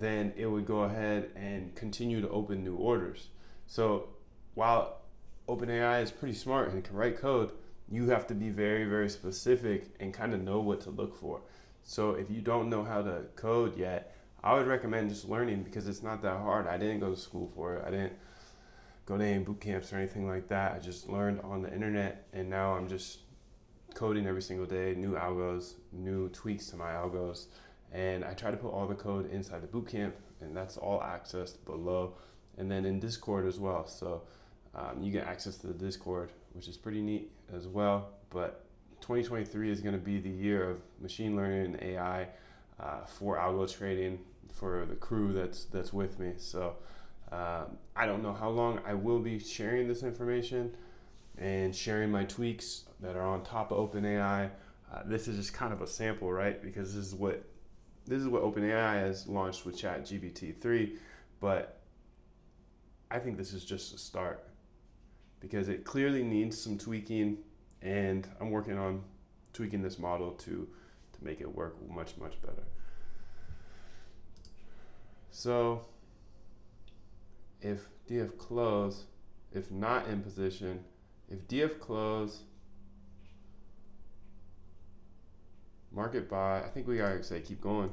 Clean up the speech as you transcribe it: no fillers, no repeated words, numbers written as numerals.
then it would go ahead and continue to open new orders. So while OpenAI is pretty smart and can write code, you have to be very, very specific and kind of know what to look for. So if you don't know how to code yet, I would recommend just learning, because it's not that hard. I didn't go to school for it. I didn't go to any boot camps or anything like that. I just learned on the internet, and now I'm just coding every single day, new algos, new tweaks to my algos. And I try to put all the code inside the bootcamp, and that's all accessed below. And then in Discord as well. So you get access to the Discord, which is pretty neat as well. But 2023 is going to be the year of machine learning and AI for algo trading for the crew that's with me. So I don't know how long I will be sharing this information and sharing my tweaks that are on top of OpenAI. This is just kind of a sample, right? Because this is what OpenAI has launched with ChatGPT 3, but I think this is just a start, because it clearly needs some tweaking, and I'm working on tweaking this model to make it work much, much better. So if DF close, if not in position, if DF close, market buy, I think we gotta say keep going.